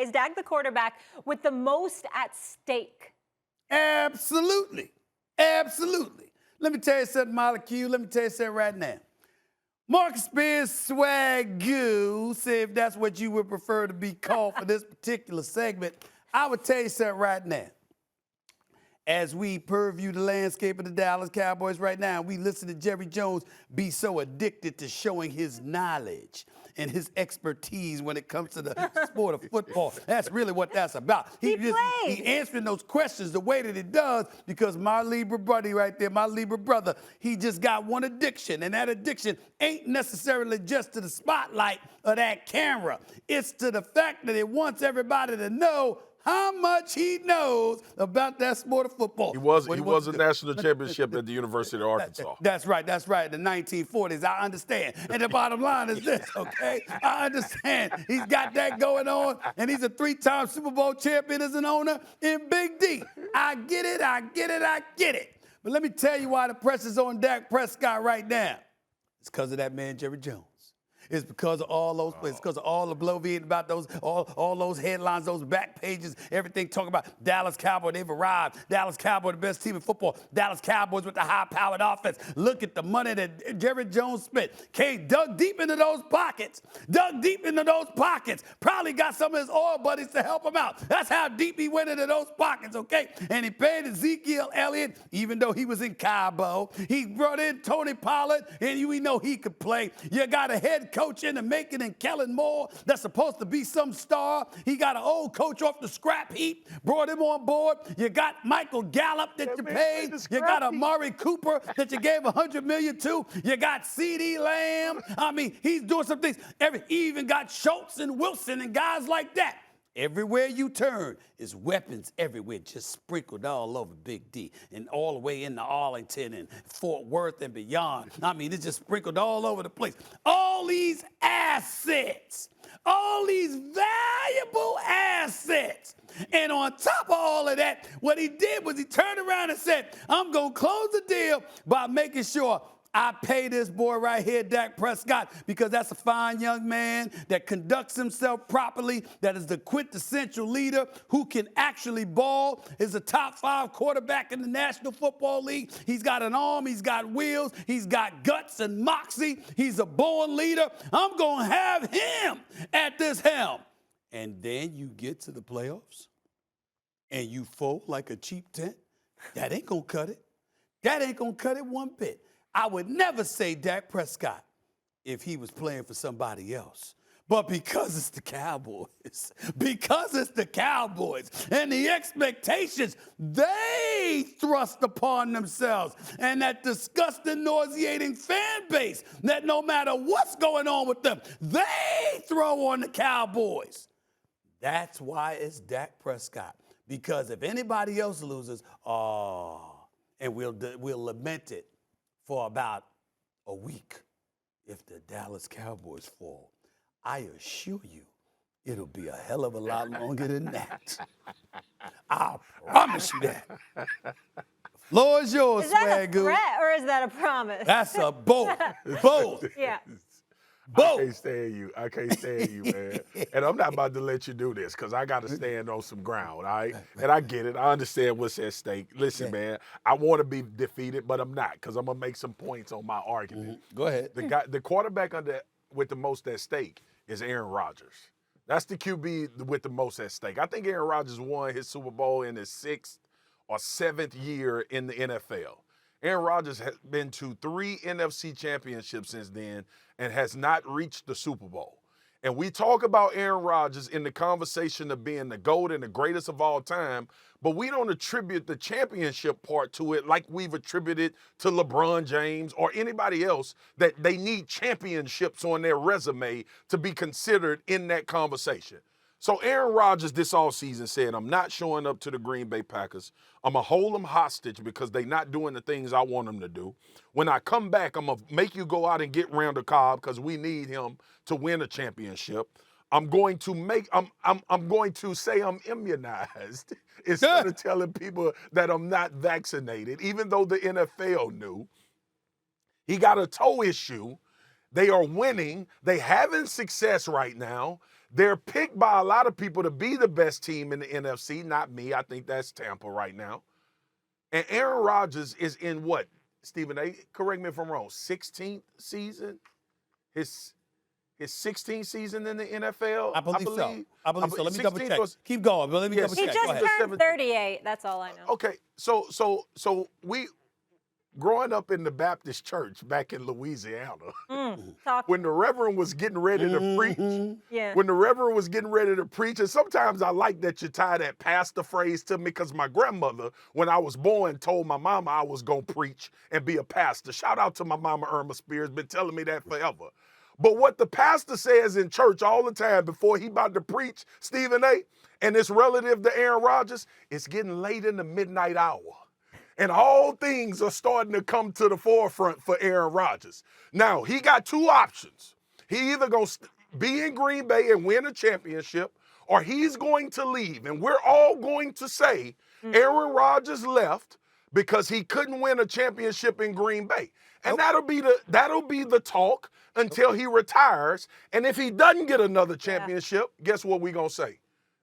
today. Is Dak the quarterback with the most at stake? Absolutely. Absolutely. Let me tell you something, Molecule. Let me tell you something right now. Marcus Spears Swagoo, say if that's what you would prefer to be called for this particular segment, I would tell you something right now. As we purview the landscape of the Dallas Cowboys right now, we listen to Jerry Jones be so addicted to showing his knowledge and his expertise when it comes to the sport of football. That's really what that's about. He answering those questions the way that he does because my Libra buddy right there, my Libra brother, he just got one addiction, and that addiction ain't necessarily just to the spotlight of that camera. It's to the fact that it wants everybody to know how much he knows about that sport of football. He was a national championship at the University of Arkansas. That's right. In the 1940s. I understand. And the bottom line is this, okay? I understand. He's got that going on, and he's a 3-time Super Bowl champion as an owner in Big D. I get it. But let me tell you why the pressure's on Dak Prescott right now. It's because of that man, Jerry Jones. It's because of all those plays. It's because of all the bloviating about those, all those headlines, those back pages, everything talking about Dallas Cowboys, they've arrived. Dallas Cowboys, the best team in football. Dallas Cowboys with the high-powered offense. Look at the money that Jerry Jones spent. Dug deep into those pockets. Probably got some of his oil buddies to help him out. That's how deep he went into those pockets, okay? And he paid Ezekiel Elliott, even though he was in Cabo. He brought in Tony Pollard, and we know he could play. You got a head coach in the making in Kellen Moore that's supposed to be some star. He got an old coach off the scrap heap, brought him on board. You got Michael Gallup that you paid. You got Amari Cooper that you gave $100 million to. You got CeeDee Lamb. I mean, he's doing some things. He even got Schultz and Wilson and guys like that. Everywhere you turn is weapons everywhere, just sprinkled all over Big D and all the way into Arlington and Fort Worth and beyond. I mean, it's just sprinkled all over the place. All these assets, all these valuable assets. And on top of all of that, what he did was he turned around and said, I'm going to close the deal by making sure I pay this boy right here, Dak Prescott, because that's a fine young man that conducts himself properly, that is the quintessential leader who can actually ball, is a top 5 quarterback in the National Football League. He's got an arm, he's got wheels, he's got guts and moxie. He's a born leader. I'm going to have him at this helm. And then you get to the playoffs and you fold like a cheap tent. That ain't going to cut it. That ain't going to cut it one bit. I would never say Dak Prescott if he was playing for somebody else. But because it's the Cowboys, and the expectations they thrust upon themselves, and that disgusting, nauseating fan base that no matter what's going on with them, they throw on the Cowboys. That's why it's Dak Prescott. Because if anybody else loses, and we'll lament it for about a week if the Dallas Cowboys fall. I assure you, it'll be a hell of a lot longer than that. I promise you that. Floor is yours, Is that Swagoo. a threat or is that a promise? That's a both. Both. Yeah. Both. I can't stand you, man. And I'm not about to let you do this because I got to stand on some ground, all right? And I get it. I understand what's at stake. Listen, man, I want to be defeated, but I'm not because I'm going to make some points on my argument. Go ahead. The quarterback with the most at stake is Aaron Rodgers. That's the QB with the most at stake. I think Aaron Rodgers won his Super Bowl in his 6th or 7th year in the NFL. Aaron Rodgers has been to 3 NFC championships since then and has not reached the Super Bowl. And we talk about Aaron Rodgers in the conversation of being the GOAT and the greatest of all time, but we don't attribute the championship part to it like we've attributed to LeBron James or anybody else that they need championships on their resume to be considered in that conversation. So Aaron Rodgers this offseason said, I'm not showing up to the Green Bay Packers. I'm going to hold them hostage because they're not doing the things I want them to do. When I come back, I'm going to make you go out and get Randall Cobb because we need him to win a championship. I'm going to say I'm immunized instead of telling people that I'm not vaccinated, even though the NFL knew. He got a toe issue. They are winning. They having success right now. They're picked by a lot of people to be the best team in the NFC. Not me. I think that's Tampa right now. And Aaron Rodgers is in what, Stephen A., correct me if I'm wrong, 16th season? His 16th season in the NFL? I believe so. I believe so. Let me double check. Keep going, but let me double He check. just turned 38. That's all I know. Okay, so we growing up in the Baptist church back in Louisiana, when the Reverend was getting ready to preach, when the Reverend was getting ready to preach, and sometimes I like that you tie that pastor phrase to me because my grandmother, when I was born, told my mama I was going to preach and be a pastor. Shout out to my mama, Irma Spears, been telling me that forever. But what the pastor says in church all the time before he about to preach, Stephen A., and it's relative to Aaron Rodgers, it's getting late in the midnight hour. And all things are starting to come to the forefront for Aaron Rodgers. Now, he got two options. He either going to be in Green Bay and win a championship, or he's going to leave. And we're all going to say Aaron Rodgers left because he couldn't win a championship in Green Bay. And that'll be the talk until he retires. And if he doesn't get another championship, guess what we're going to say?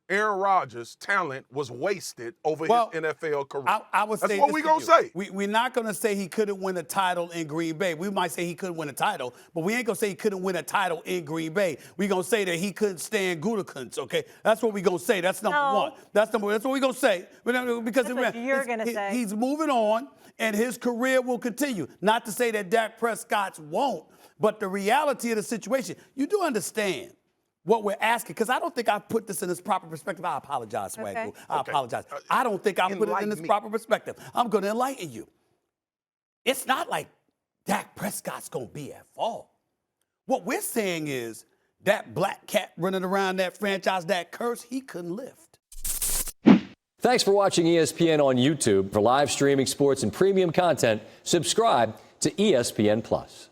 Aaron Rodgers' talent was wasted over his NFL career. I would say that's what we're going to say. We're not going to say he couldn't win a title in Green Bay. We might say he couldn't win a title, but we ain't going to say he couldn't win a title in Green Bay. We're going to say that he couldn't stand Gutekunst, okay? That's what we're going to say. That's number one. That's what we're going to say. Because that's what you're going to say. He's moving on, and his career will continue. Not to say that Dak Prescott won't, but the reality of the situation, you do understand what we're asking, because I don't think I put this in its proper perspective. I apologize, Swaggle. I apologize. I don't think I put it in its proper perspective. I'm going to enlighten you. It's not like Dak Prescott's going to be at fault. What we're saying is that black cat running around that franchise, that curse, he couldn't lift. Thanks for watching ESPN on YouTube. For live streaming sports and premium content, subscribe to ESPN+.